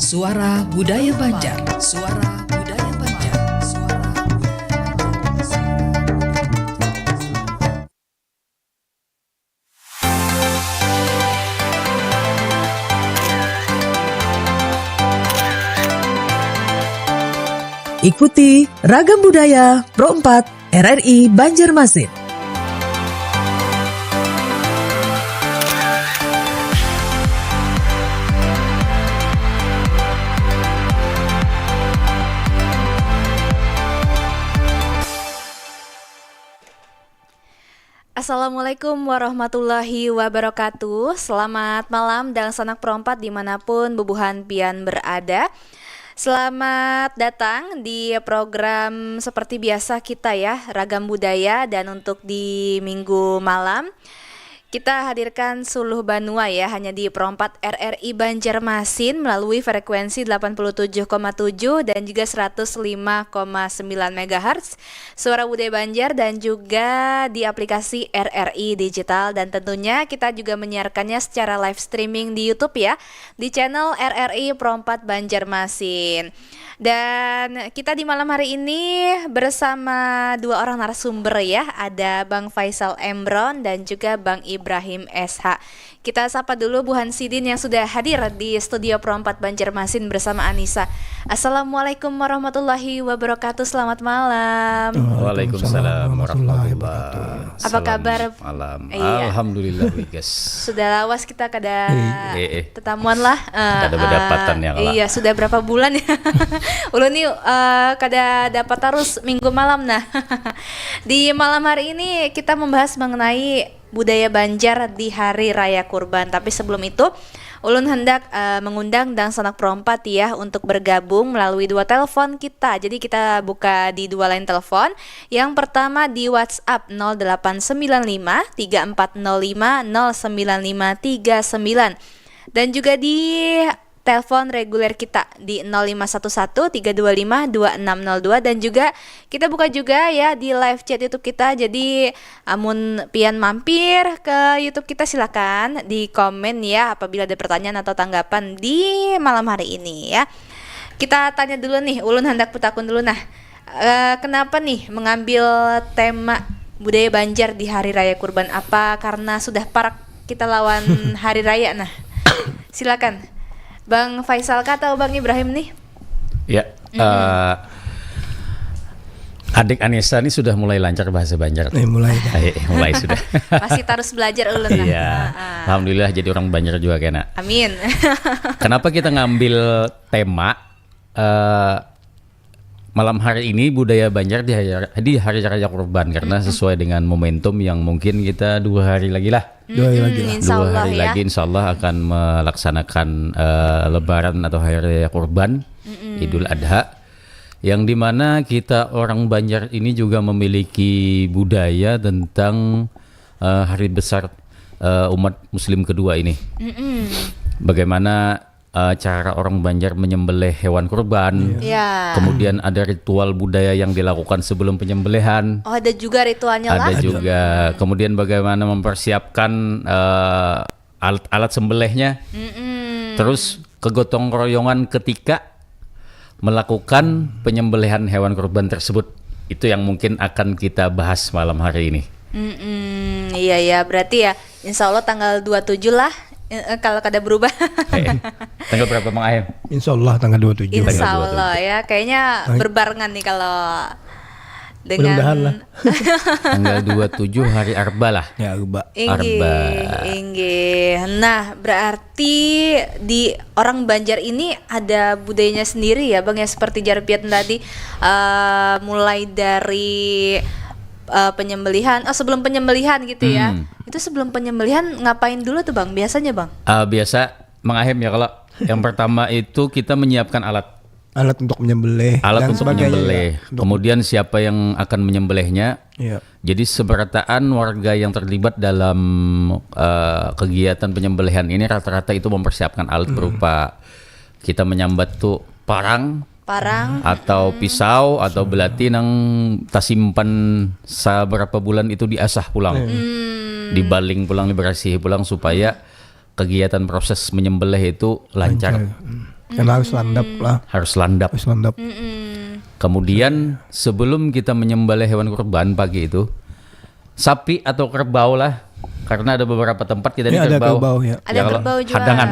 Suara Budaya Banjar. Suara Budaya Banjar. Suara Ikuti Ragam Budaya Pro 4 RRI Banjarmasin. Assalamualaikum warahmatullahi wabarakatuh. Selamat malam dan sanak perompat dimanapun bubuhan pian berada. Selamat datang di program seperti biasa kita ya, Ragam Budaya. Dan untuk di minggu malam kita hadirkan Suluh Banua ya, hanya di Perompat RRI Banjarmasin melalui frekuensi 87,7 dan juga 105,9 MHz Suara Budaya Banjar, dan juga di aplikasi RRI Digital. Dan tentunya kita juga menyiarkannya secara live streaming di YouTube ya, di channel RRI Perompat Banjarmasin. Dan kita di malam hari ini bersama dua orang narasumber ya, ada Bang Faisal Emron dan juga Bang Ibrahim SH. Kita sapa dulu Bu Hansidin yang sudah hadir di studio Perompat Banjarmasin bersama Anissa. Assalamualaikum warahmatullahi wabarakatuh. Selamat malam. Waalaikumsalam warahmatullahi wabarakatuh. Apa kabar? Malam. Iya. Alhamdulillah guys. Sudah lawas kita kada tetamuan lah. Kada berdapatan ya kalau. Iya, sudah berapa bulan ya. Ulun nih kada dapat terus minggu malam nah. Di malam hari ini kita membahas mengenai budaya Banjar di Hari Raya Kurban. Tapi sebelum itu, ulun hendak mengundang dan sanak perompat ya untuk bergabung melalui dua telepon kita. Jadi kita buka di dua line telepon. Yang pertama di WhatsApp 0895 3405 09539, dan juga di telepon reguler kita di 0511 325 2602, dan juga kita buka juga ya di live chat YouTube kita. Jadi amun pian mampir ke YouTube kita silakan di komen ya apabila ada pertanyaan atau tanggapan di malam hari ini ya. Kita tanya dulu nih, ulun hendak putakun dulu nah. Kenapa nih mengambil tema budaya Banjar di Hari Raya Kurban? Apa karena sudah parak kita lawan hari raya nah? Silakan. Bang Faisal atau Bang Ibrahim nih? Ya, adik Anissa ini sudah mulai lancar bahasa Banjar. Mulai sudah. Masih terus belajar ulun lah. Iya. Alhamdulillah jadi orang Banjar juga kena. Amin. Kenapa kita ngambil tema malam hari ini budaya Banjar di hari Raya Kurban? Karena sesuai dengan momentum yang mungkin kita 2 hari lagi lah. 2 hari lagi lah. 2 hari lagi insya Allah akan melaksanakan Lebaran atau Hari Raya Kurban, Idul Adha, yang dimana kita orang Banjar ini juga memiliki budaya tentang hari besar umat Muslim kedua ini. Bagaimana cara orang Banjar menyembelih hewan kurban. Kemudian ada ritual budaya yang dilakukan sebelum penyembelihan. Oh, ada juga ritualnya lah. Ada juga. Kemudian bagaimana mempersiapkan alat sembelihnya. Terus kegotong royongan ketika melakukan penyembelihan hewan kurban tersebut. Itu yang mungkin akan kita bahas malam hari ini. Iya, berarti ya insya Allah tanggal 27 lah. Kalau kada berubah. Tanggal berapa Bang Ayem? Insya Allah tanggal 27. Insya Allah ya, kayaknya berbarengan nih kalau dengan mudah-mudahan lah. Tanggal 27 hari Arba lah. Ya, Arba. Inggih. Nah, berarti di orang Banjar ini ada budayanya sendiri ya Bang ya, seperti Jarpiat tadi, mulai dari penyembelihan, sebelum penyembelihan gitu ya. Itu sebelum penyembelihan ngapain dulu tuh Bang? Biasanya Bang? Biasa mengahem ya, kalau yang pertama itu kita menyiapkan alat untuk menyembelih. Alat dan untuk menyembelih. Kemudian siapa yang akan menyembelihnya. Jadi seberataan warga yang terlibat dalam kegiatan penyembelihan ini rata-rata itu mempersiapkan alat berupa kita menyambat tuh parang atau pisau atau belati yang tasimpan seberapa bulan itu diasah pulang, dibaling pulang, diberasihi pulang supaya kegiatan proses menyembelih itu lancar. Karena harus landap lah. Harus landap. Harus landap. Kemudian sebelum kita menyembelih hewan kurban pagi itu, sapi atau kerbau lah, karena ada beberapa tempat kita di Ini ada kerbau. kerbau ya. Ada kalau kerbau juga. Hadangan.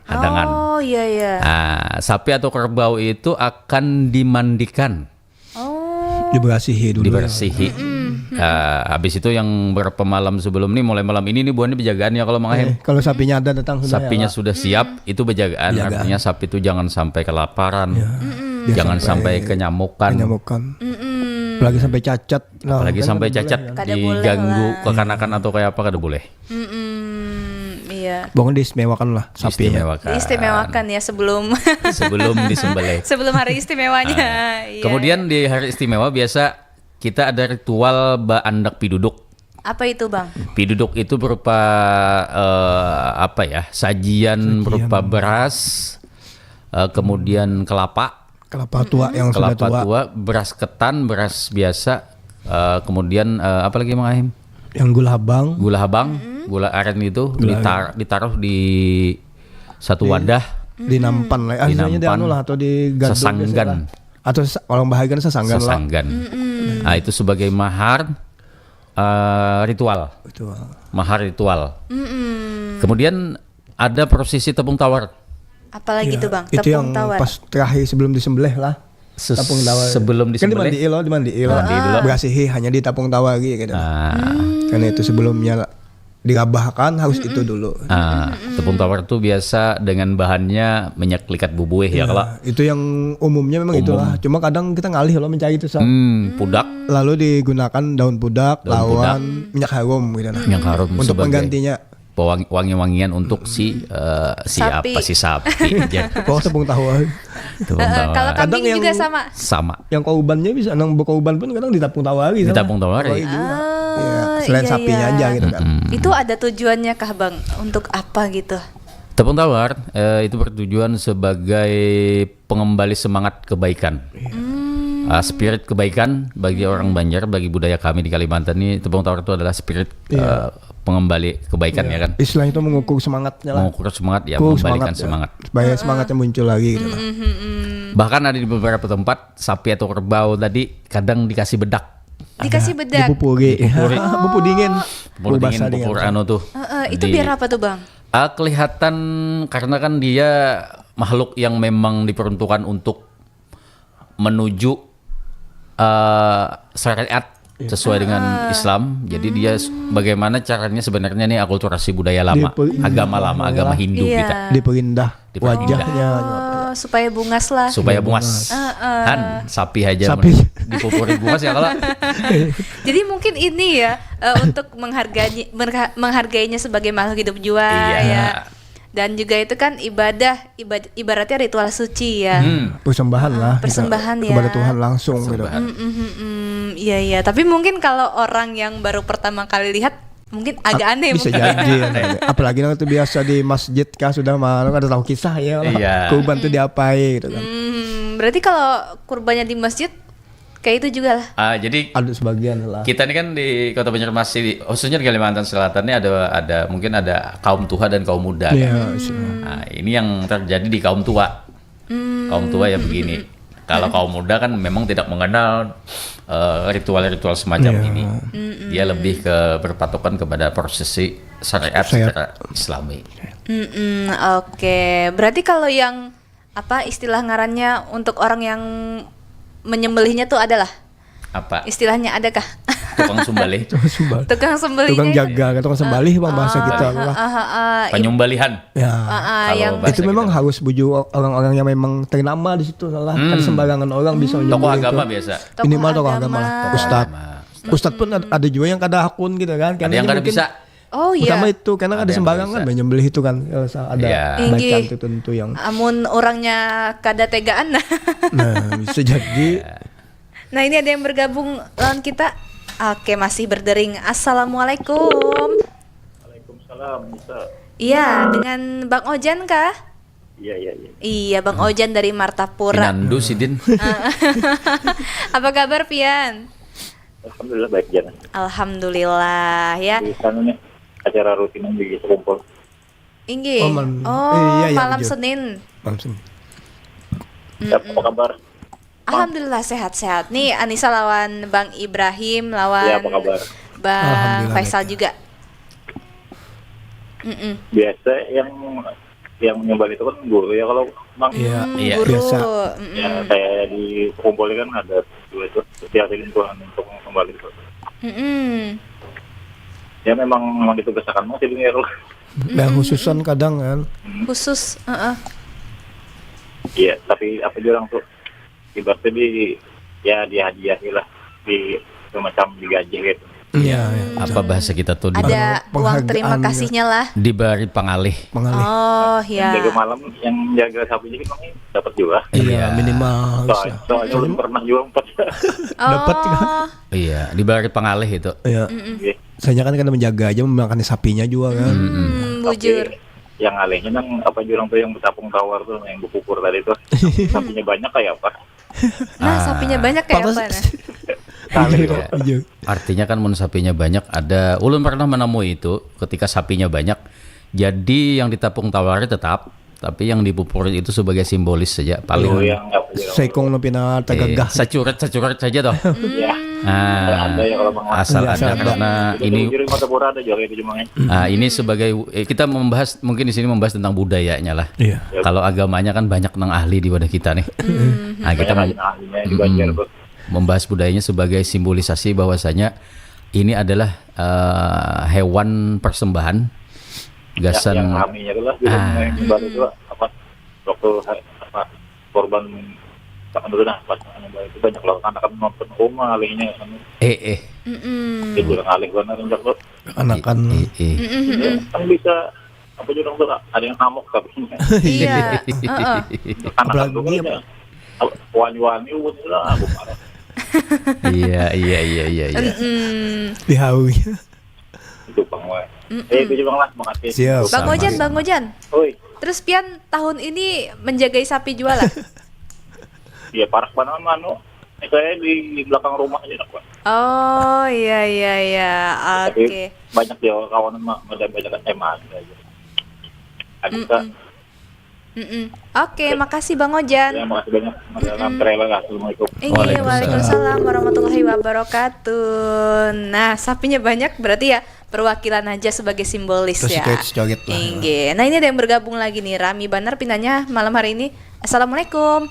Hadangan. Oh iya. Nah, sapi atau kerbau itu akan dimandikan, Oh. Dibersihi dulu. dibersihi. Habis itu yang berapa malam sebelum ini, mulai malam ini nih buahnya penjagaan ya kalau Mang Ahim. Kalau sapinya ada datang sudah Sapinya ya, sudah siap, itu penjagaan. Artinya sapi itu jangan sampai kelaparan, jangan sampai kenyamukan, apalagi sampai cacat. Nah, apalagi kan sampai boleh cacat, kan. Kada boleh diganggu lah. kekanakan atau kayak apa kada boleh. Iya. Bangun diistimewakan lah sapinya. Diistimewakan ya sebelum disembelih. sebelum hari istimewanya. Iya. Kemudian di hari istimewa biasa kita ada ritual baandak piduduk. Apa itu, Bang? Piduduk itu berupa sajian berupa beras, kemudian kelapa Kelapa tua yang sudah tua. beras ketan, beras biasa, kemudian apa lagi Mang Ahim? Yang gula habang. Gula habang, gula aren itu ditaruh di satu wadah, Dinampan lah. Aslinya di Dinampan. anu lah atau di gandum Sesanggan. biasa lah. Atau orang bahagian sesanggan lah. sesanggan. Nah, itu sebagai mahar ritual. Itu. Mahar ritual. Kemudian ada prosesi tepung tawar. Apalagi tuh, Bang? Itu yang Tepung tawar. pas terakhir sebelum disembelih lah. Tapung tawar. Sebelum Kan disembelih. dimandiin loh. Berasihi hanya di tapung tawar gitu. Karena itu sebelumnya dirabahkan harus itu dulu. Tepung tawar itu biasa dengan bahannya minyak likat bubuih ya kalau. Itu yang umumnya memang itulah. Cuma kadang kita ngalih loh mencari itu. Pudak, Lalu digunakan daun pudak, lawan minyak harum gitu. minyak harum Untuk sebagai penggantinya. wangi-wangian untuk si Sapi. sapi. Oh, tepung tawar. Tepung tawar. Kalau Kadang kambing yang- juga sama. Sama Yang kaubannya bisa nang berkauban pun kadang di tapung tawar gitu. di tepung tawar ya. Iya, selain iya, sapinya iya. aja gitu kan. Itu ada tujuannya kah, Bang? Untuk apa gitu? Tepung tawar itu bertujuan sebagai pengembali semangat kebaikan. Spirit kebaikan bagi orang Banjar, bagi budaya kami di Kalimantan ini, tepung tawar itu adalah spirit pengembali kebaikan ya kan. Istilahnya itu mengukur semangatnya lah. Mengukur semangat ya, Mengukur mengembalikan ya. semangat. Supaya semangatnya muncul lagi gitu lah. Bahkan ada di beberapa tempat sapi atau kerbau tadi kadang dikasih bedak. Dikasih bedak. Dipupuri. Pupur dingin. Pupur dingin, basah pupur anu tuh. Itu Di- biar apa tuh, Bang? Kelihatan karena kan dia makhluk yang memang diperuntukkan untuk menuju syariat sesuai dengan Islam. Jadi dia bagaimana caranya sebenarnya nih akulturasi budaya lama, agama lama, agama Hindu Iya. kita Diperindah Diperindah. wajahnya. Supaya bungas lah. supaya bungas. Han sapi aja Sapi. dipupuri bungas ya kalau. Jadi mungkin ini ya untuk menghargainya sebagai makhluk hidup jua Iya. ya. Dan juga itu kan ibaratnya ritual suci ya. Persembahan lah. Persembahan ya. Kepada Tuhan langsung gitu. Iya. Tapi mungkin kalau orang yang baru pertama kali lihat mungkin agak aneh Bisa mungkin. jadi. Apalagi nanti biasa di masjid kah sudah malu ada tahu kisah ya. Iya. Kurban tuh diapain gitu kan. Berarti kalau kurbannya di masjid kayak itu juga lah. Jadi Ada sebagian lah. kita ini kan di Kota Banjarmasin, khususnya di Kalimantan Selatan ini ada mungkin ada kaum tua dan kaum muda. Iya. Nah, ini yang terjadi di kaum tua. Kaum tua ya begini. Kalau kaum muda kan memang tidak mengenal ritual-ritual semacam ini. Dia lebih ke berpatokan kepada prosesi syariat secara Islami. Oke. Berarti kalau yang apa istilah ngarannya untuk orang yang menyembelihnya tuh adalah Apa? istilahnya adakah? Tukang sumbalih, Tukang sembelihnya. Tukang jaga, tukang sembelih bang bahasa kita lah. penyumbalihan. Ya. Yang Bahasa Itu memang kita. harus bujuk orang-orang yang memang ternama di situ salah. Kan sembarangan orang bisa Tokoh menyembelih agama itu. biasa. Minimal tokoh agama lah. Ustadz pun ada juga yang kada akun gitu kan. Ada yang kada bisa. Oh iya. Pertama itu karena Ada ada yang sembarangan bisa. menyembelih itu kan ada Iya. bacaan Inggih. tertentu yang Amun orangnya kada tegaan. nah bisa jadi Nah, ini ada yang bergabung lawan kita. Oke, masih berdering. Assalamualaikum. Waalaikumsalam, bisa. Iya, dengan Bang Ojan kah? Iya. Iya, Bang Ojan dari Martapura. Pinandu Sidin. Apa kabar, Pian? Alhamdulillah baik jalan. Alhamdulillah ya. Di sana nih acara rutinan di kumpul. Inggih. Oh, Oh, iya, malam betul. Senin. langsung Ya, apa kabar? Alhamdulillah sehat-sehat. Nih Anissa lawan Bang Ibrahim, lawan Ya, apa kabar? Bang Alhamdulillah, Faisal baik. juga. Biasa yang menyembah itu kan guru ya kalau Bang. Iya, Iya. Guru. biasa. Ya, saya di kumpul kan ada dua itu setiap lingkungan untuk kembali itu. Ya memang ditugaskan masih dengar. Yang khususan kadang kan. Khusus. Iya, tapi apa juga orang tuh ibaratnya di hadiahi lah, di semacam digaji gitu. Iya, Apa bahasa kita tuh Ada uang Penghargaan terima juga. kasihnya lah. diberi pengalih. pengalih. Oh Yang jaga ya. malam, yang jaga sapinya kan dapat juga. Iya, minimal. Soalnya belum pernah juga 4. Dapat kan? Iya, diberi pengalih itu. Iya. Iya. Saya kan menjaga aja memakan sapinya juga kan. Bujur. Tapi yang alehnya kan apa juga orang tuh yang bertapung tawar tuh, yang berkukur tadi tuh. Sapinya banyak kayak apa? Nah, sapinya banyak kayak apa nah? Iya. Iya. Artinya kan mun sapinya banyak ada ulun pernah menemui itu ketika sapinya banyak. Jadi yang ditapung tawari tetap, tapi yang dipupur itu sebagai simbolis saja Itu paling yang apa juga. Seikong no pina tagagah. sacuret saja toh. Ya. Ah, Ada ya kalau Bang. asal Iya, ada ada. karena ini Juri mata pura ada juga itu cuma. ini sebagai kita membahas mungkin di sini membahas tentang budayanya lah. Iya. Kalau agamanya kan banyak nang ahli di wadah kita nih. Nah, kita Banyak ahlinya di Banjar tuh. membahas budayanya sebagai simbolisasi bahwasanya ini adalah hewan persembahan gasan Yang kaminya itu lah, yang baru itu apa waktu apa korban kan dulu nah pas itu banyak loh anak kan nonton rumah alihnya kan itu bilang alih benar rendah loh Anakan kan bisa apa juga tuh ada yang ngamuk tapi Iya. anak Apalagi tuh kan wani-wani lah aku marah. iya. dihaui. Itu Bang Wai. Itu juga lah makasih. Siap. Bang Ojan. Oi, Terus Pian tahun ini menjagai sapi jualan. ya parah banget mano. Saya di belakang rumah aja nak, Pak. Oh iya. Tapi Oke. banyak dia kawanan mah ada banyak SMA aja. Ada Oke, makasih Bang Ojan. ya makasih banyak. Assalamualaikum. Waalaikumsalam warahmatullahi wabarakatuh. Nah, sapinya banyak berarti ya perwakilan aja sebagai simbolis Terus ya. joget lah. Inge. Nah, ini ada yang bergabung lagi nih, Rami Banar pinanya malam hari ini. Assalamualaikum.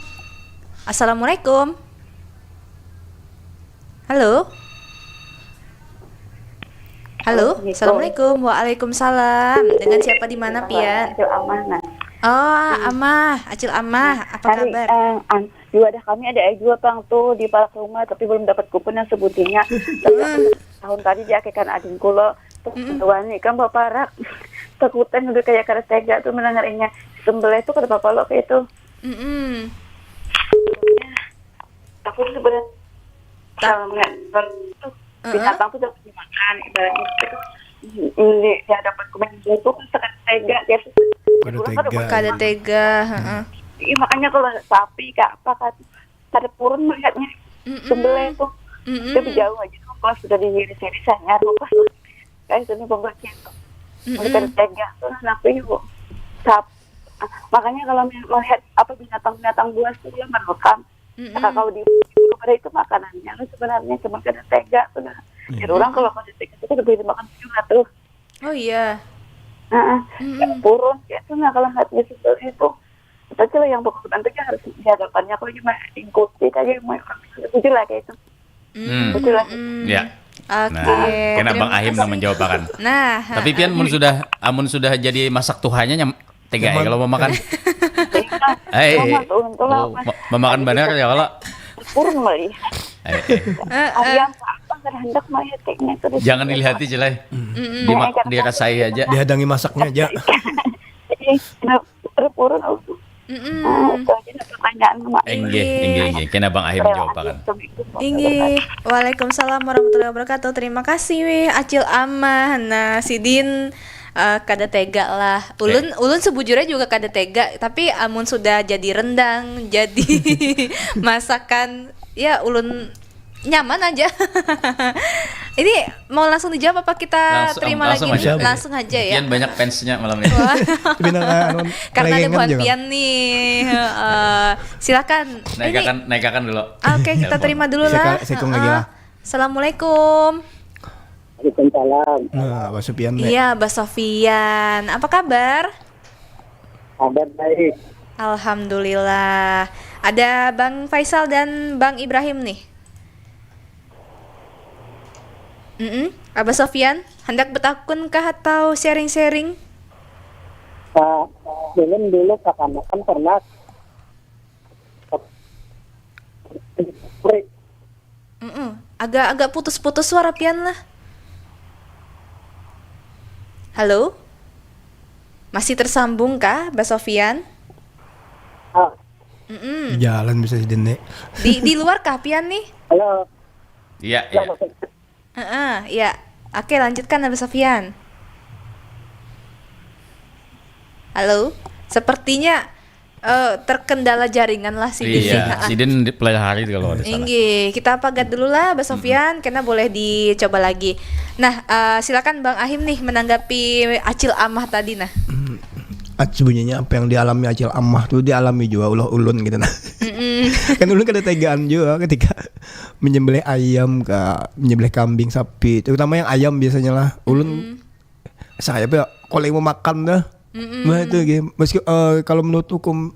Assalamualaikum. Halo. Halo. Assalamualaikum. Waalaikumsalam. Dengan siapa di mana, Pian? Acil Amanah. Oh, Amah, Acil Amah, apa Hari, kabar? di wadah kami ada juga Pang tuh di palak rumah tapi belum dapat kupon yang sebutinya. Tapi aku tahun tadi diakekan ading kulo terus wani kan baparak takutan udah kayak karet tega tuh mendengarnya sembelih tuh kada apa lo kayak itu. Aku tuh sebenarnya kalau nggak binatang tuh dapat dimakan ibaratnya ini dia dapat kupon itu kan sekat tega dia Kada tega, heeh. Iya makanya kalau sapi kak apa kan ada purun melihatnya sembelih tuh tapi jauh aja tuh kalau sudah diiris-iris saya lupa kayak itu nih pembagian tuh mereka tega tuh napi bu makanya kalau melihat apa binatang buas tuh dia merekam kalau di pada itu makanannya lu sebenarnya cuma kada tega tuh jadi orang kalau kada tega itu lebih dimakan juga tuh Oh iya. Purun itu nah kalau hatinya seperti itu kita cila yang pokok nanti harus di hadapannya kalau cuma ikuti aja mau itu lah kayak itu itu lah Ya. Oke. Nah, kena Bang Ahim nang menjawab kan. Nah, Tapi Pian mun sudah jadi masak tuhannya tega ya kalau mau makan. Memakan benar ya kalau. purun mali ayam apa kada hendak mah teknya itu Jangan dilihati jelai. Dirasai aja. Dihadangi masaknya aja. purun itu aja pertanyaan sama Enggih. Kena Bang Ahim jawab kan. Ingi. Waalaikumsalam warahmatullahi wabarakatuh. Terima kasih weh Acil Amah. Nah, Sidin kada tega lah. Ulun sebujurnya juga kada tega, tapi amun sudah jadi rendang, jadi masakan ya ulun nyaman aja. Ini mau langsung dijawab apa kita terima langsung lagi? aja. Langsung aja ya. Pian banyak fansnya malam ini. Karena ada buat Pian nih. Silakan. Naikakan dulu. Oke, kita terima dulu lah. Saya lagi lah. Assalamualaikum. Waalaikumsalam. Nah, Mbak Sofian. Iya, Mbak Sofian. Apa kabar? Kabar baik. Alhamdulillah. Ada Bang Faisal dan Bang Ibrahim nih. Abah Sofian, hendak bertakunkah atau sharing-sharing? Belum dulu kakak-kakak pernah. Agak putus-putus suara Pian lah. Halo? Masih tersambung kah, Mbak Sofian? Jalan bisa Dene. Di luar kah Pian nih? Halo. Iya. Ya. Oke, lanjutkan Mbak Sofian. Halo? Sepertinya terkendala jaringan lah si Din. Iya, si Din play hari kalau ada salah. Inggi, kita pagat dulu lah Mbak Sofian, karena boleh dicoba lagi. Nah, silakan Bang Ahim nih menanggapi Acil Amah tadi nah. Sebenarnya apa yang dialami Acil Amah tuh dialami juga ulah ulun gitu nah. Kan ulun kada tegaan juga ketika menyembelih ayam menyembelih kambing, sapi, terutama yang ayam biasanya lah. Ulun saya kalau yang mau makan dah. Nah itu gitu. Meski kalau menurut hukum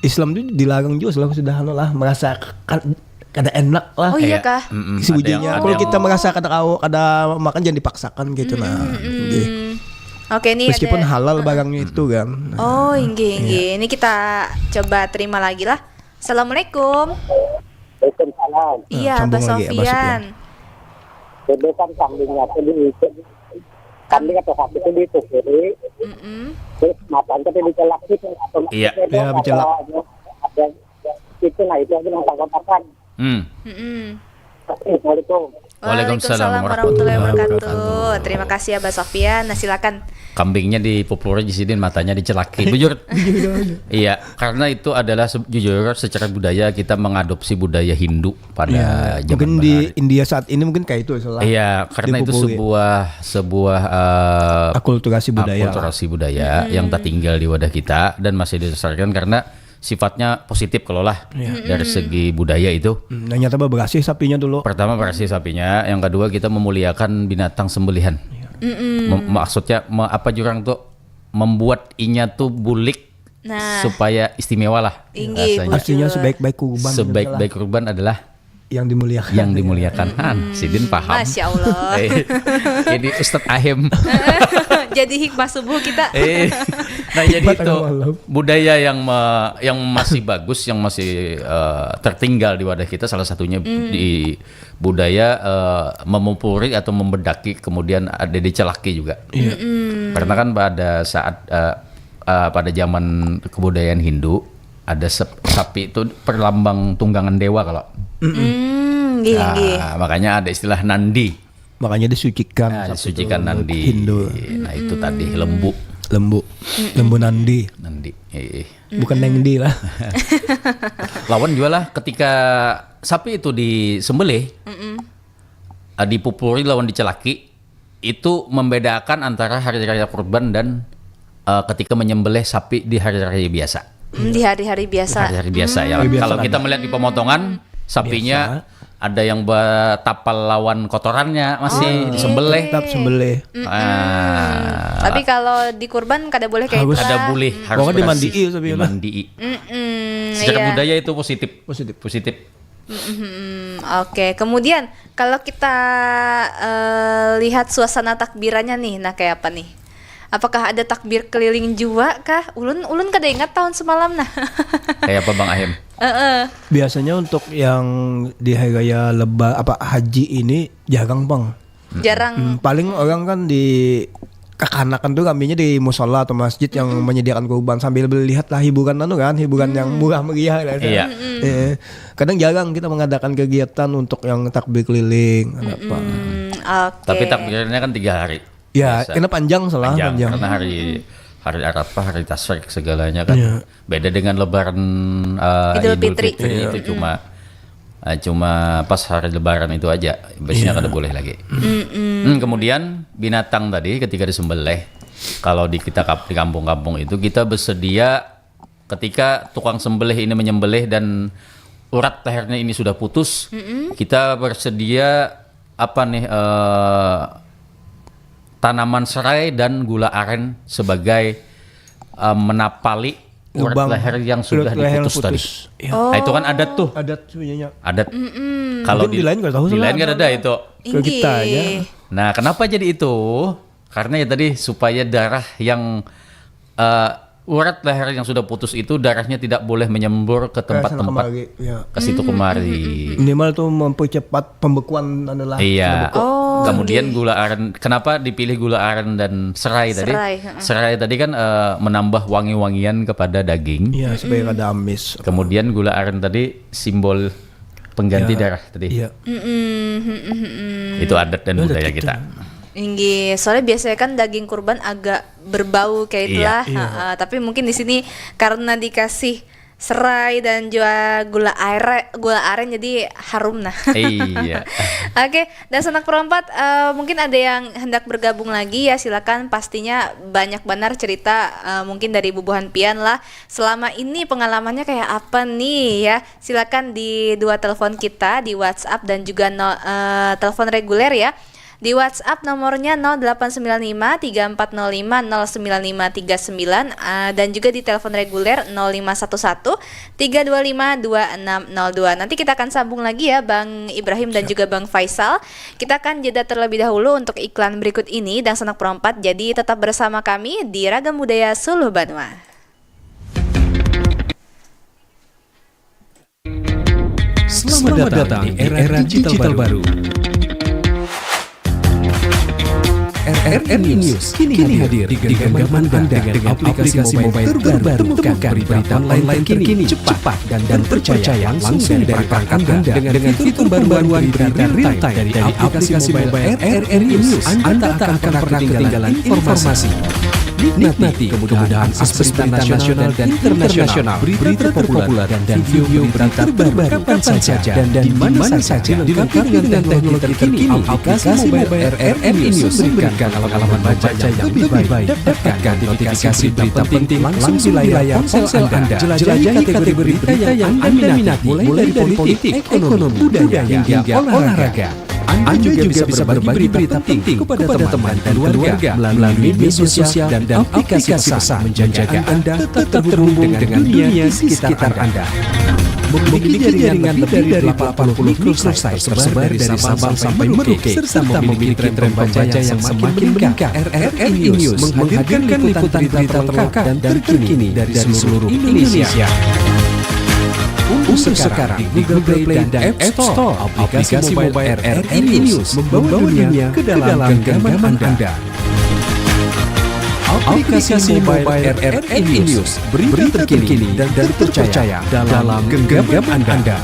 Islam itu dilarang juga sudah merasa kada enak lah. Oh iya kah? Sebujurnya kalau kita merasa kada makan jangan dipaksakan gitu nah. Oke, ini meskipun ada halal barangnya itu kan. Oh, inggi. Ini kita coba terima lagi lah. Assalamualaikum. Waalaikumsalam. Iya, Mbak Sofian. Bebesan kambingnya itu kambing atau sapi itu ditusuri. Terus matanya itu dicelak gitu. Iya, dicelak. Itu lah itu yang kita Assalamualaikum. Waalaikumsalam warahmatullahi wabarakatuh. Terima kasih ya Mbak Sofian. Nah, silakan. Kambingnya dipupuri di sini, matanya dicelaki. Jujur. Iya, karena itu adalah jujur secara budaya kita mengadopsi budaya Hindu pada zaman mungkin di India saat ini mungkin kayak itu salah. Iya, karena itu sebuah akulturasi budaya yang tertinggal di wadah kita dan masih dilestarikan karena sifatnya positif kalau lah dari segi budaya itu. Nah, nyata berasih sapinya dulu. Pertama berasih sapinya, yang kedua kita memuliakan binatang sembelihan. Maksudnya apa jurang tuh membuat inya tuh bulik supaya istimewa lah. Artinya sebaik-baik kurban. Sebaik-baik kurban adalah yang dimuliakan. Yang dimuliakan. Sidin paham. Masya Allah. Jadi Ustadz Ahim. Jadi hikmah subuh kita. Nah jadi itu budaya yang masih bagus, yang masih tertinggal di wadah kita. Salah satunya di budaya memupuri atau membedaki, kemudian ada dicelaki juga. Karena kan pada saat pada zaman kebudayaan Hindu ada sapi itu perlambang tunggangan dewa kalau. Makanya ada istilah nandi. Makanya disucikan. Disucikan nandi. Hindu. Nah itu tadi lembu nandi. Bukan nengdi lah. Lawan juga lah ketika sapi itu disembelih, dipupuri lawan dicelaki, itu membedakan antara hari raya kurban dan ketika menyembelih sapi di hari raya biasa. Di hari-hari biasa. Hari-hari biasa ya. Kalau kita melihat di pemotongan sapinya biasa. Ada yang bertapal lawan kotorannya masih sembelih. Tetap sembelih. Tapi kalau di kurban kada boleh kayak itu. Ada boleh, harus dimandii. Secara budaya itu positif. Oke, kemudian kalau kita lihat suasana takbirannya nih, nah kayak apa nih? Apakah ada takbir keliling jua kah? Ulun kada ingat tahun semalam nah. Kayak apa Bang Ahim? Biasanya untuk yang di hari raya haji ini jarang Bang. Jarang. Paling orang kan di kekanakan tuh kambingnya di musola atau masjid yang menyediakan kurban sambil melihat lah hiburan yang murah meriah lah. Iya. Kadang jarang kita mengadakan kegiatan untuk yang takbir keliling apa. Tapi takbirnya kan 3 hari. Ya, karena panjang. Karena hari Arafah, hari Tasyrik segalanya kan beda dengan Lebaran Idul Fitri itu cuma Cuma pas hari Lebaran itu aja, biasanya kada boleh lagi. Kemudian binatang tadi ketika disembelih, kalau di kampung-kampung itu kita bersedia ketika tukang sembelih ini menyembelih dan urat lehernya ini sudah putus, kita bersedia tanaman serai dan gula aren sebagai menapali urat leher yang sudah diputus tadi. Ya. Nah, itu kan adat tuh. Adat sebenarnya. Adat. Kalau di lain nggak tahu. Di lain nggak ada itu. Ke kita aja. Nah, kenapa jadi itu? Karena ya tadi supaya darah yang urat leher yang sudah putus itu darahnya tidak boleh menyembur ke tempat-tempat ke situ kemari. Minimal tuh mempercepat pembekuan adalah. Iya. Kemudian gula aren. Kenapa dipilih gula aren dan serai tadi? Serai tadi kan menambah wangi-wangian kepada daging. Iya, supaya kada amis. Kemudian gula aren tadi simbol pengganti darah tadi. Iya. Itu adat dan budaya kita. Soalnya biasanya kan daging kurban agak berbau kayak itulah, tapi mungkin di sini karena dikasih serai dan juga gula aren jadi harum nah. Iya. Oke, dan Sanak Perompat mungkin ada yang hendak bergabung lagi ya, silakan. Pastinya banyak benar cerita mungkin dari Bubuhan Pian lah. Selama ini pengalamannya kayak apa nih ya? Silakan di 2 telepon kita di WhatsApp dan juga telepon reguler ya. Di WhatsApp nomornya 0895 3405 09539 dan juga di telepon reguler 0511 325 2602. Nanti kita akan sambung lagi ya Bang Ibrahim dan juga Bang Faisal. Kita akan jeda terlebih dahulu untuk iklan berikut ini dan Sanak Perompat. Jadi tetap bersama kami di Ragam Budaya Suluh Banua. Selamat datang di era digital baru. RRI News kini hadir di genggaman Anda dengan aplikasi mobile terbaru. Temukan berita online terkini, cepat dan terpercaya langsung dari perangkat Anda dengan fitur pembaruan berita real time dari aplikasi mobile RRI News. Anda tak akan pernah ketinggalan informasi. Nikmati kemudahan akses berita nasional dan internasional, berita terpopuler dan video berita terbaru kapan saja dan di mana saja, dilengkapi dengan teknologi terkini. Aplikasi mobile RRI News memberikan pengalaman baca yang lebih baik. Dapatkan notifikasi berita penting langsung di layar ponsel Anda. Jelajahi kategori berita yang Anda minati, mulai dari politik, ekonomi, budaya hingga olahraga. Anda juga bisa berbagi berita penting kepada teman dan keluarga melalui media sosial dan aplikasi besar, menjaga Anda tetap terhubung dengan dunia di sekitar Anda. Memiliki jaringan lebih dari 80 mikrosize tersebar dari Sabang sampai Merauke, serta memiliki tren pembaca yang semakin meningkat. RRI News menghadirkan liputan berita lengkap dan terkini dari seluruh Indonesia. Unduh sekarang di Google Play dan App Store aplikasi mobile RRI News, membawa dunia ke dalam genggaman Anda. Aplikasi mobile RRI News, berita terkini dan terpercaya dalam genggaman Anda.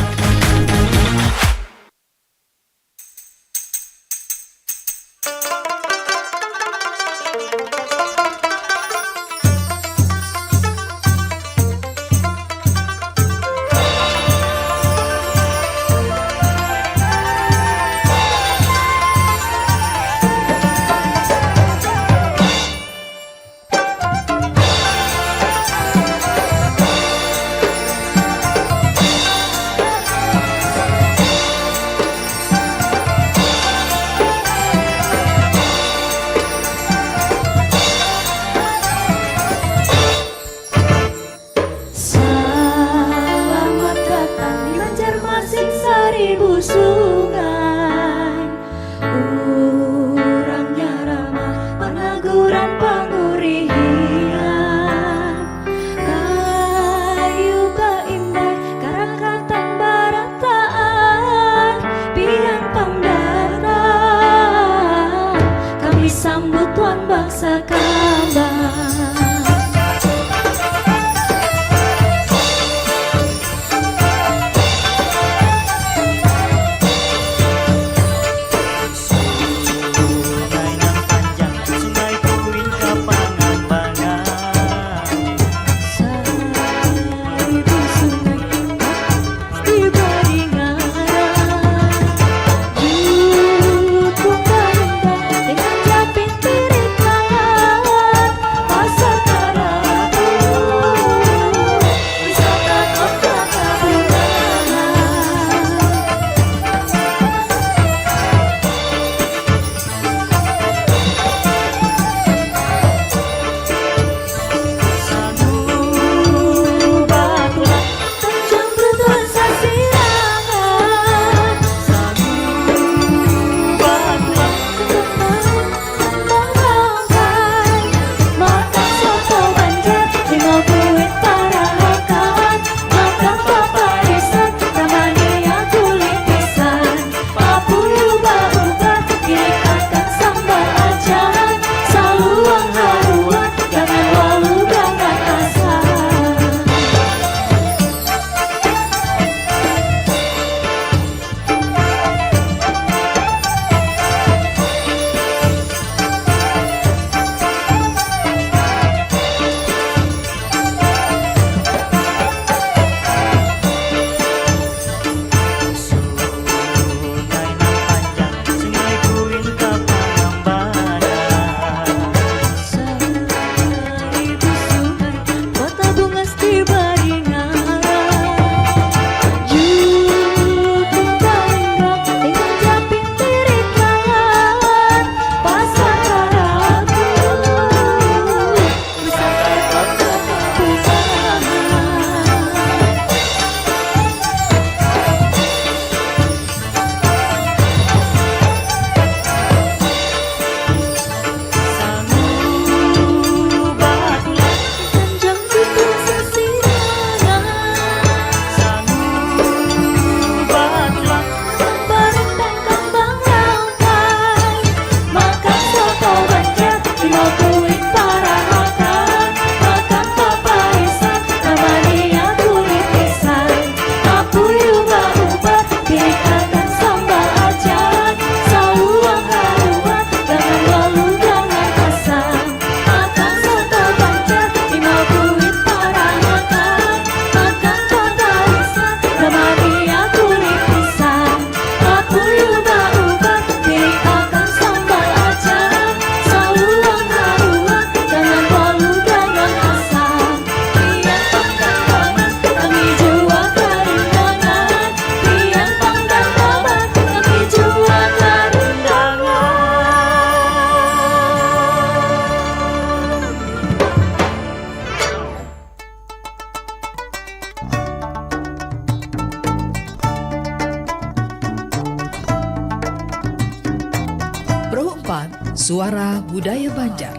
Suara Budaya Banjar.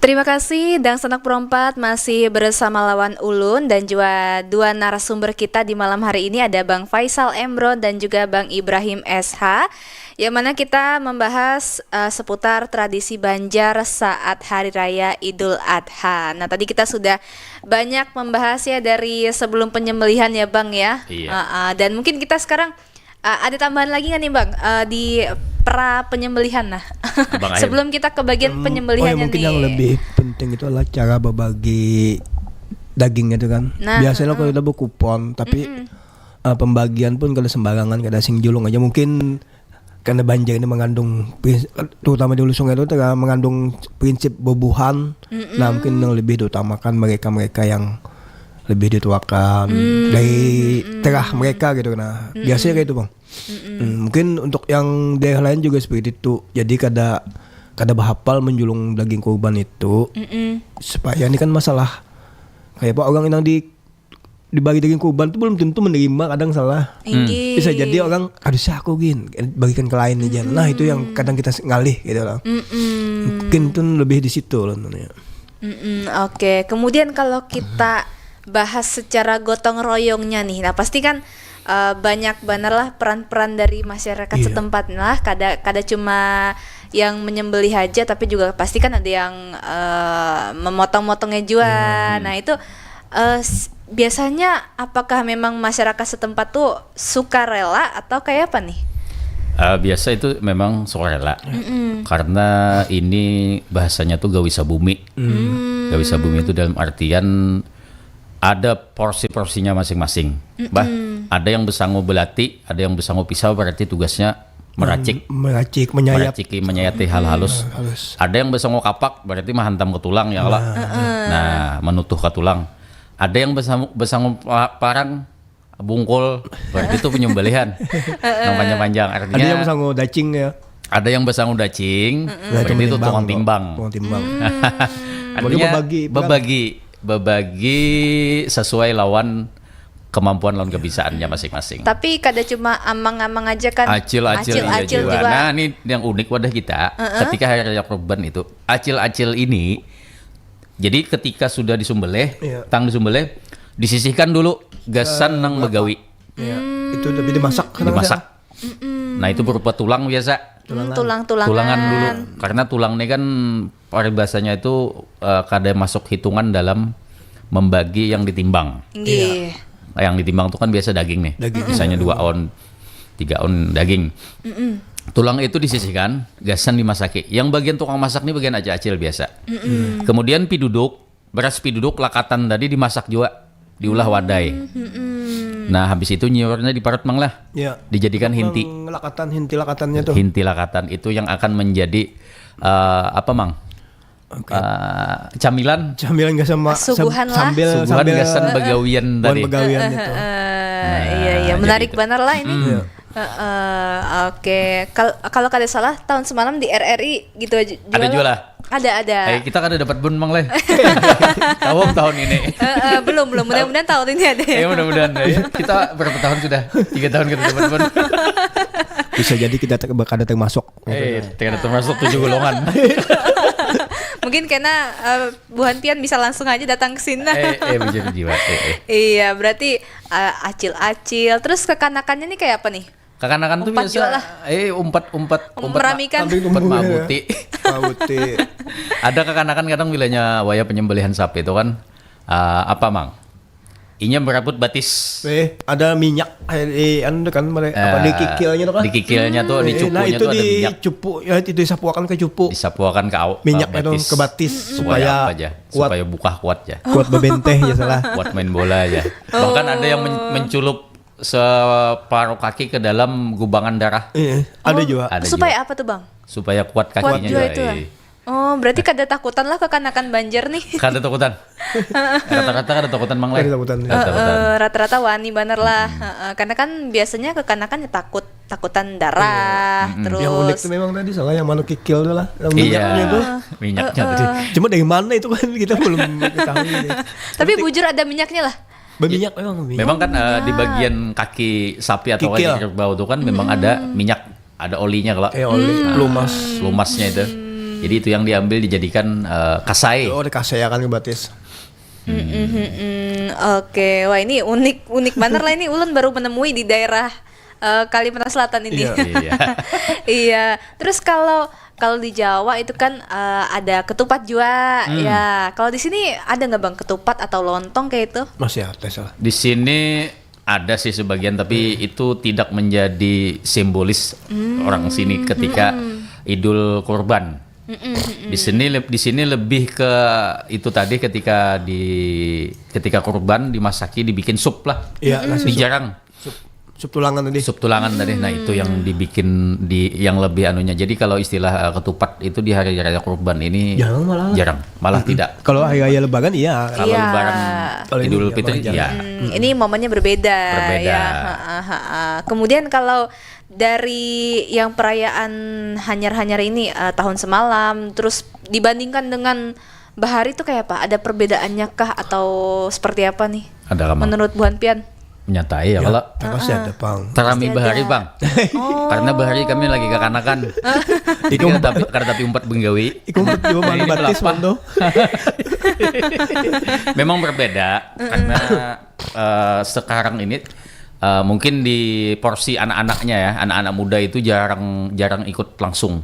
Terima kasih dan Sanak Perompat masih bersama Lawan Ulun dan juga dua narasumber kita di malam hari ini ada Bang Faisal Emron dan juga Bang Ibrahim SH, yang mana kita membahas seputar tradisi Banjar saat Hari Raya Idul Adha. Nah, tadi kita sudah banyak membahas ya dari sebelum penyembelihan ya Bang ya. Iya. Dan mungkin kita sekarang ada tambahan lagi nggak nih Bang di pra penyembelihan? Nah, sebelum kita ke bagian penyembelihannya mungkin nih. yang lebih penting itu adalah cara berbagi dagingnya itu kan. Nah, biasanya kalau udah berkupon, tapi pembagian pun kalau sembarangan kada sing julung aja, mungkin karena Banjar ini mengandung terutama di Hulu Sungai itu mengandung prinsip bobuhan. Nah, mungkin yang lebih diutamakan mereka-mereka yang lebih dituakan dari terah mereka gitu. Nah, biasanya kayak itu Bang. Mungkin untuk yang daerah lain juga seperti itu. Jadi kada berhafal menjulung daging kurban itu supaya ini kan masalah kayak apa orang yang dibagi daging kurban itu belum tentu menerima, kadang salah. Bisa jadi orang harusnya aku bagikan ke lain aja. Nah, itu yang kadang kita ngalih gitu lah. Mungkin itu lebih di situ loh. Oke, kemudian kalau kita bahas secara gotong royongnya nih, nah pasti kan banyak benar lah peran-peran dari masyarakat setempat lah, kada cuma yang menyembelih aja, tapi juga pasti kan ada yang memotong-motongnya juga. Nah itu biasanya apakah memang masyarakat setempat tuh suka rela atau kayak apa nih? Biasa itu memang sukarela, karena ini bahasanya tuh gawisa bumi. Gawisa bumi itu dalam artian ada porsi-porsinya masing-masing. Ada yang besangu belati, ada yang besangu pisau, berarti tugasnya meracik, menyayati hal halus. Ada yang besangu kapak, berarti menghantam ke tulang ya Allah. Nah, menutuh ke tulang. Ada yang besangu parang, bungkul, berarti itu penyembelihan. Namanya panjang. Artinya ada yang besangu dacing ya. Ada yang besangu dacing, berarti itu tukang timbang. Artinya berbagi sesuai lawan kemampuan lawan kebisaannya masing-masing. Tapi kada cuma amang-amang aja kan. Acil juga. Nah, ini yang unik wadah kita ketika hari raya kurban itu. Acil ini jadi ketika sudah disembelih, tang disembelih, disisihkan dulu gasan nang begawi. Itu lebih dimasak. Nah, itu berupa tulang biasa. Tulangan dulu, karena tulang ini kan paribasanya itu kada masuk hitungan dalam membagi yang ditimbang. Yang ditimbang itu kan biasa daging nih, misalnya 2 on 3 on daging. Tulang itu disisihkan, gasan dimasaki. Yang bagian tukang masak nih bagian aja acil biasa. Kemudian beras piduduk lakatan tadi dimasak juga, diulah wadai. Nah, habis itu nyiurnya diparut Mang lah. Dijadikan hinti. Hinti lakatannya tuh. Hinti lakatan itu yang akan menjadi apa Mang? Camilan gak sama suguhan gasan begawian tadi. Iya, menarik benar lah ini. Oke, kalau kada salah tahun semalam di RRI gitu aja. Ada jual lah. Ada. Kita kada dapat bun Mang Leh. tahun ini. Belum. Mudah-mudahan tahun ini ada. Mudah-mudahan ya. Kita berapa tahun sudah? 3 tahun kita dapat bun. Bisa jadi kita kada termasuk. Tidak termasuk 7 golongan. Mungkin karena Buhan Pian bisa langsung aja datang ke sini. Menjadi jiwa. Iya, berarti acil-acil. Terus kekanakannya nih kayak apa nih? Kekanakan tuh biasa umpat meramikan umpat mabuti. Ada kekanakan kadang bilanya waya penyembelihan sapi itu kan apa Mang? Inya berabut batis. Ada minyak anu kan apa di kikilnya tuh kan? Di kikilnya tuh di cupunya tuh ada minyak. Cupu ya itu disapuakan ke cupu. Disapuakan ke minyaknya tuh ke batis supaya apa aja? Supaya buka kuat ya. Kuat bebenteh ya salah. Kuat main bola aja. Bahkan ada yang menculup separuh kaki ke dalam gubangan darah. Ada juga. Supaya apa tuh Bang? Supaya kuat kakinya juga. Oh, berarti kada takutan lah kekanakan Banjar nih. Kada takutan. Rata-rata kada takutan Mang Leh. Rata-rata wani bener lah. Karena kan biasanya kekanakan takutan darah. Terus yang unik tuh memang tadi soalnya yang manu kikil tuh lah. Minyaknya tadi. Cuma dari mana itu kan kita belum ketahui. Tapi bujur ada minyaknya lah. Berminyak memang. Memang kan di bagian kaki sapi atau Kikil. kaki kerbau itu kan memang ada minyak, ada olinya kalau. Oli Lumasnya itu. Jadi itu yang diambil dijadikan kasai. Oh, dikasih ya kan batis. Oke, wah ini unik bener lah ini. Ulun baru menemui di daerah Kalimantan Selatan ini. Iya. Iya. Terus kalau di Jawa itu kan ada ketupat juga. Ya, kalau di sini ada nggak bang ketupat atau lontong kayak itu? Masih ada salah. Di sini ada sih sebagian, tapi itu tidak menjadi simbolis orang sini ketika Idul Kurban. Di sini lebih ke itu tadi ketika kurban dimasaki dibikin sup lah. Iya, Dijarang. Sup tulangan tadi. Sup tulangan tadi. Nah, itu yang dibikin yang lebih anunya. Jadi kalau istilah ketupat itu di hari raya kurban ini jarang, malah tidak. Kalau hari raya Lebaran iya. Kalau Lebaran Idul Fitri iya. Ini momennya berbeda. Ya. Kemudian kalau dari yang perayaan Hanyar-Hanyar ini tahun semalam, terus dibandingkan dengan Bahari itu kayak apa? Ada perbedaannya kah atau seperti apa nih? Ada menurut Bu Hanpian? Nyatai ya kalau pasti ada Bang. Terami Bahari Bang. Karena Bahari kami lagi kekanakan. Tapi umpat benggawi. Iku coba malam batis Bando. Memang berbeda karena sekarang ini mungkin di porsi anak-anaknya ya, anak-anak muda itu jarang ikut langsung.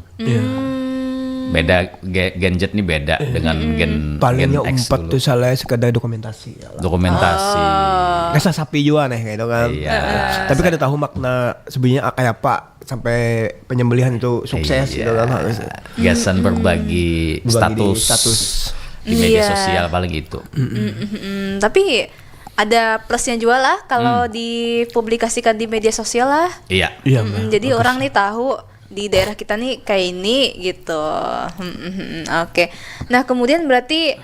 Beda Gen Z nih beda dengan Gen palingnya X umpat dulu. tuh salah sekedar dokumentasi. Dokumentasi. Nggak sapi juga nih gitu kan. Iya. Tapi kan tahu makna sebenarnya kayak apa sampai penyembelihan itu sukses gitu kan harus. Gasan berbagi status di media sosial paling gitu. Tapi ada plusnya juga lah kalau dipublikasikan di media sosial lah. Iya. Jadi orang nih tahu di daerah kita nih kayak ini gitu. Oke. Nah kemudian berarti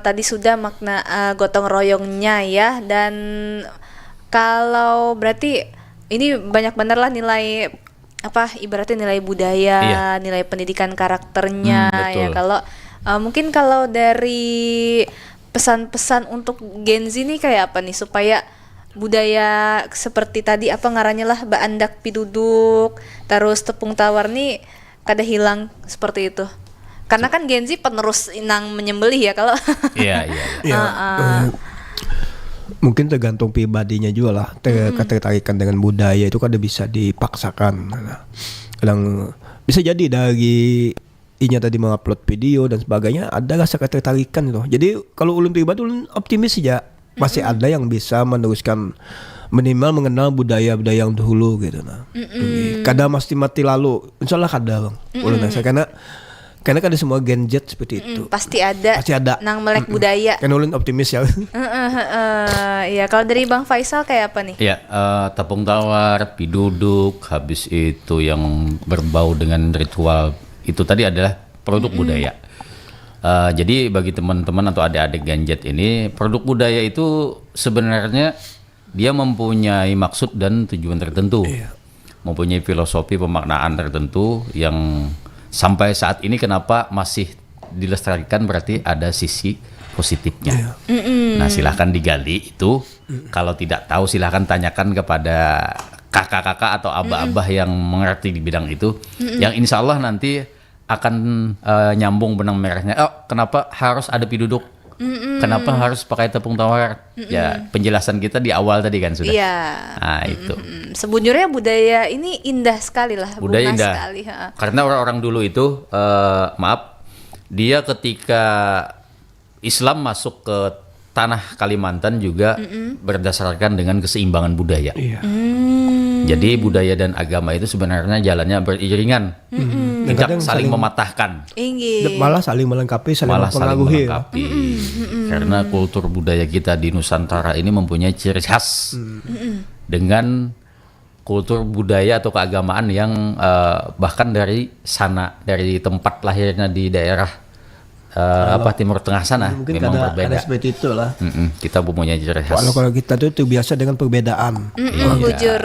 tadi sudah makna gotong royongnya ya, dan kalau berarti ini banyak bener lah nilai apa ibaratnya nilai budaya, nilai pendidikan karakternya ya. Kalau mungkin kalau dari pesan-pesan untuk Gen Z nih kayak apa nih supaya budaya seperti tadi apa ngarannya lah baandak piduduk terus tepung tawar nih kada hilang seperti itu, karena kan Gen Z penerus inang menyembelih ya kalau Iya. Mungkin tergantung pribadinya juga lah. Ketertarikan dengan budaya itu kan bisa dipaksakan. Kadang bisa jadi dari inya tadi mengupload video dan sebagainya ada rasa ketertarikan gitu. Jadi kalau ulun pribadi ulun optimis saja. Masih ada yang bisa meneruskan minimal mengenal budaya-budaya yang dahulu gitu nah. Kada mesti mati lalu. Insyaallah kada Bang. Ulun rasa karena kada semua Gen Z seperti itu. Pasti ada. Nang melek budaya. Kan ulun optimis ya. Ya kalau dari Bang Faisal kayak apa nih? Ya, tepung tawar, piduduk, habis itu yang berbau dengan ritual itu tadi adalah produk budaya. Jadi bagi teman-teman atau adik-adik Gen Z ini, produk budaya itu sebenarnya dia mempunyai maksud dan tujuan tertentu, mempunyai filosofi pemaknaan tertentu yang sampai saat ini kenapa masih dilestarikan berarti ada sisi positifnya. Nah silahkan digali itu, kalau tidak tahu silahkan tanyakan kepada kakak-kakak atau abah-abah yang mengerti di bidang itu, yang insya Allah nanti akan nyambung benang merahnya. Kenapa harus ada piduduk? Kenapa harus pakai tepung tawar? Ya penjelasan kita di awal tadi kan sudah. Iya. Nah itu. Sebenarnya budaya ini indah sekali lah. Budaya indah. Sekali, karena orang-orang dulu itu, dia ketika Islam masuk ke tanah Kalimantan juga berdasarkan dengan keseimbangan budaya. Jadi budaya dan agama itu sebenarnya jalannya beriringan, tidak saling mematahkan. Malah saling melengkapi, saling mempengaruhi. Karena kultur budaya kita di Nusantara ini mempunyai ciri khas dengan kultur budaya atau keagamaan yang bahkan dari tempat lahirnya di daerah Timur Tengah sana mungkin memang ada berbeda. seperti itu lah. Kita mempunyai ciri khas. Kalau kita tuh biasa dengan perbedaan. Jujur.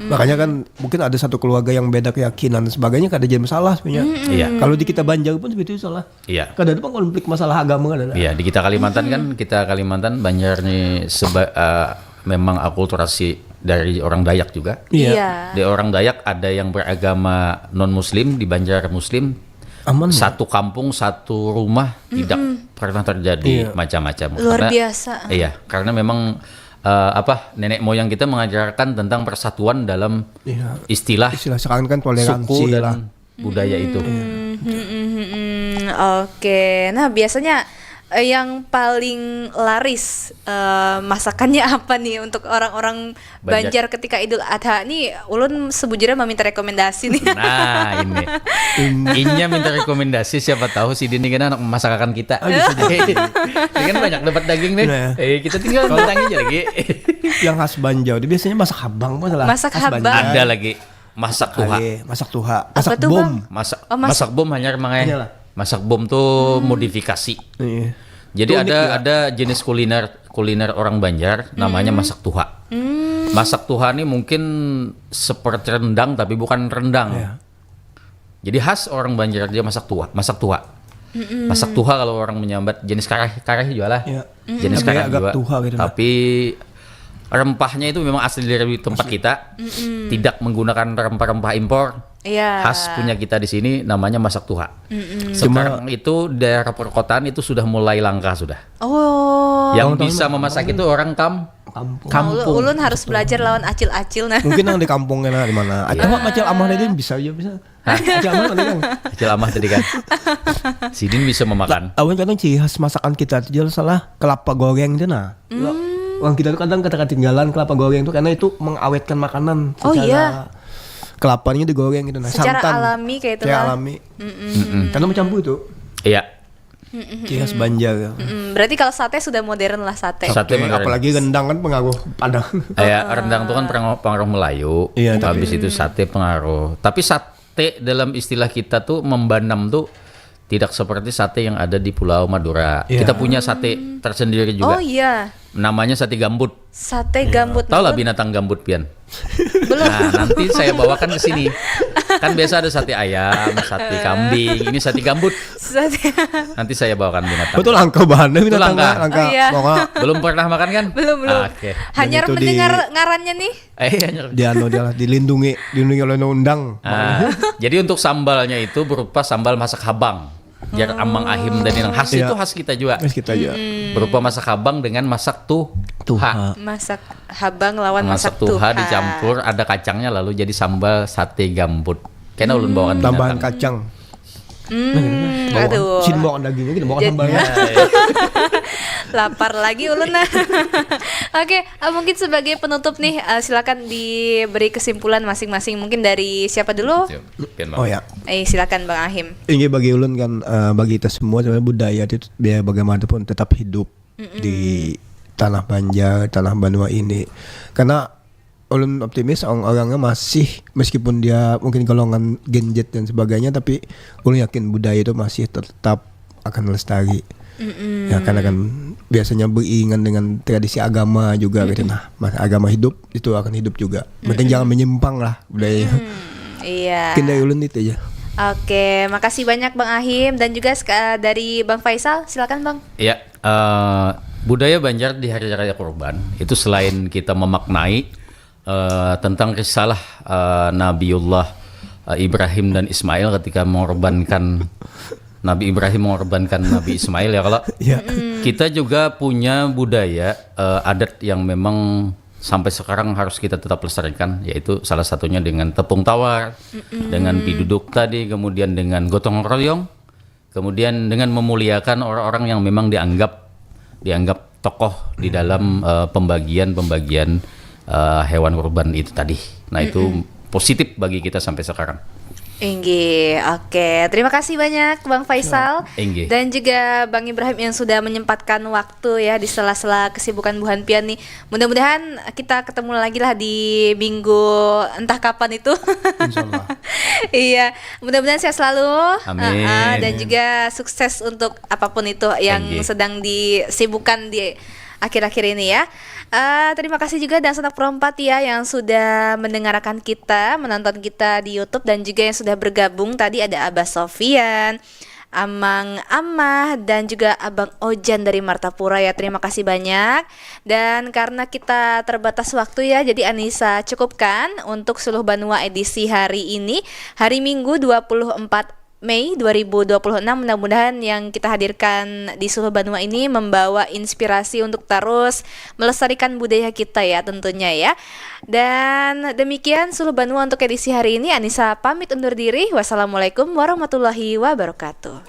Makanya kan mungkin ada satu keluarga yang beda keyakinan dan sebagainya, kada jadi masalah sebenarnya. Iya. Kalau di kita Banjar pun seperti itu salah. Iya. Kada ada konflik masalah agama kan ada. Iya, di kita Kalimantan Banjar nih memang akulturasi dari orang Dayak juga. Iya. Di orang Dayak ada yang beragama non Muslim, di Banjar Muslim. Aman. Satu kampung, satu rumah tidak pernah terjadi macam-macam. Luar biasa. Iya, karena memang nenek moyang kita mengajarkan tentang persatuan dalam istilah sekarang kan toleransi suku dan lah. budaya itu. Oke, nah biasanya yang paling laris masakannya apa nih untuk orang-orang Banjar ketika Idul Adha nih? Ulun sebujurnya meminta rekomendasi nih. Nah Inya minta rekomendasi, siapa tahu si Dini kan anak masakan kita. Dia kan banyak dapat daging nih. Nah. Kita tinggal datangin aja lagi. Yang khas Banjar, dia biasanya masak habang masalah. Masak khas habang. Banjar. Ada lagi masak tuha. Masak tuha. Apa Masak tuh, bom. Bang? Masak bom hanya Iyalah. masak bom tuh modifikasi. Iya. Jadi Itu unik juga. ada jenis kuliner orang Banjar namanya masak tuha. Masak tuha ini mungkin seperti rendang tapi bukan rendang. Iya. Jadi khas orang Banjar dia masak tuha. Masak tuha kalau orang menyambat jenis kareh juga lah. Iya. Jenis Agak kareh juga. tuha gitu lah. Tapi rempahnya itu memang asli dari tempat kita. Tidak menggunakan rempah-rempah impor. Iya. Khas punya kita di sini namanya masak tuha. Sekarang itu daerah perkotaan itu sudah mulai langka sudah. Oh. Yang bisa memasak itu orang kampung. Ulun harus belajar lawan acil-acil nah. Mungkin yang di kampungnya lah di mana. Atau macam amah tadi bisa. Macam amah tadi kan. Kecil amah tadi kan. Sidin bisa memakan. Awan kadang ciri khas masakan kita itu jelas salah kelapa goreng itu nah. Orang kita tuh kadang kata ketinggalan kelapa goreng itu karena itu mengawetkan makanan Oh iya. Kelapanya digoreng gitu nah. Secara Santan. alami kayak itu Secara lah. alami. Karena mencampur itu. Iya. Ciri khas Banjar. Berarti kalau sate sudah modern lah sate. Sate modern. Apalagi rendang kan pengaruh Padang. Rendang itu kan pengaruh Melayu. Iya, Habis itu sate pengaruh. Tapi sate dalam istilah kita tuh membanam tuh tidak seperti sate yang ada di Pulau Madura. Iya. Kita punya sate tersendiri juga. Oh iya. Namanya sate gambut. Sate gambut. Tahu lah binatang gambut, Pian? Belum. Nah, nanti saya bawakan ke sini. Kan biasa ada sate ayam, sate kambing, ini sate gambut. Sate. Nanti saya bawakan binatang. Betul langka bahannya binatang langka. langka. Oh, iya. Pokoknya Belum pernah makan kan? Belum. Oke. Hanya Dan itu mendengar ngarannya nih. Hanya. dia dilindungi oleh undang. Jadi untuk sambalnya itu berupa sambal masak habang. Jar amang ahim dan yang khas Iya. itu khas kita juga. Mas kita aja. Berupa masak habang dengan masak tuha. Masak habang lawan Masak masak tuha dicampur, ada kacangnya lalu jadi sambal sate gambut. Kayaknya ulun bawakan Tambahan binatang. kacang. Aduh. Sini bawakan dagingnya kita bawakan Jadi- sambalnya. Lapar lagi ulun nah. Oke, mungkin sebagai penutup nih silakan diberi kesimpulan masing-masing. Mungkin dari siapa dulu? Pian, Bang. Oh ya. Silakan Bang Ahim. Ini bagi ulun kan bagi kita semua sebenarnya budaya itu biar bagaimanapun tetap hidup di tanah Banjar, tanah Banua ini. Karena ulun optimis orang-orangnya masih meskipun dia mungkin golongan Gen Z dan sebagainya, tapi ulun yakin budaya itu masih tetap akan lestari. Ya karena kan biasanya beriringan dengan tradisi agama juga gitu. Nah, agama hidup itu akan hidup juga. Penting jangan menyimpang lah budayanya. Iya. Mungkin dari ulun itu aja. Oke, makasih banyak Bang Ahim dan juga dari Bang Faisal. Silakan Bang. Ya, budaya Banjar di Hari Raya Kurban itu selain kita memaknai tentang risalah Nabiullah Ibrahim dan Ismail ketika mengorbankan Nabi Ibrahim mengorbankan Nabi Ismail ya kalau kita juga punya budaya adat yang memang sampai sekarang harus kita tetap lestarikan, yaitu salah satunya dengan tepung tawar, dengan piduduk tadi, kemudian dengan gotong royong, kemudian dengan memuliakan orang-orang yang memang dianggap tokoh di dalam pembagian hewan kurban itu tadi. Nah itu positif bagi kita sampai sekarang. Enggih, oke. Terima kasih banyak Bang Faisal Enggih. dan juga Bang Ibrahim yang sudah menyempatkan waktu ya di sela-sela kesibukan Bu Hanpian nih. Mudah-mudahan kita ketemu lagi lah di minggu entah kapan itu. Insyaallah. Iya, mudah-mudahan sehat selalu. Amin. Dan juga sukses untuk apapun itu yang Enggih. sedang disibukkan di akhir-akhir ini ya. Terima kasih juga dan Sanak Pro 4 ya yang sudah mendengarkan kita, menonton kita di YouTube dan juga yang sudah bergabung. Tadi ada Abah Sofian, Amang Amah dan juga Abang Ojan dari Martapura ya. Terima kasih banyak. Dan karena kita terbatas waktu ya, jadi Anissa cukupkan untuk Suluh Banua edisi hari ini, hari Minggu 24 Mei 2026. Mudah-mudahan yang kita hadirkan di Suluh Banua ini membawa inspirasi untuk terus melestarikan budaya kita ya tentunya ya. Dan demikian Suluh Banua untuk edisi hari ini. Anissa pamit undur diri. Wassalamualaikum warahmatullahi wabarakatuh.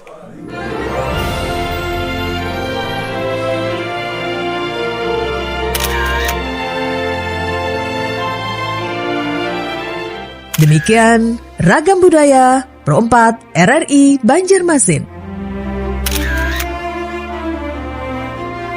Demikian Ragam Budaya Pro 4 RRI Banjarmasin.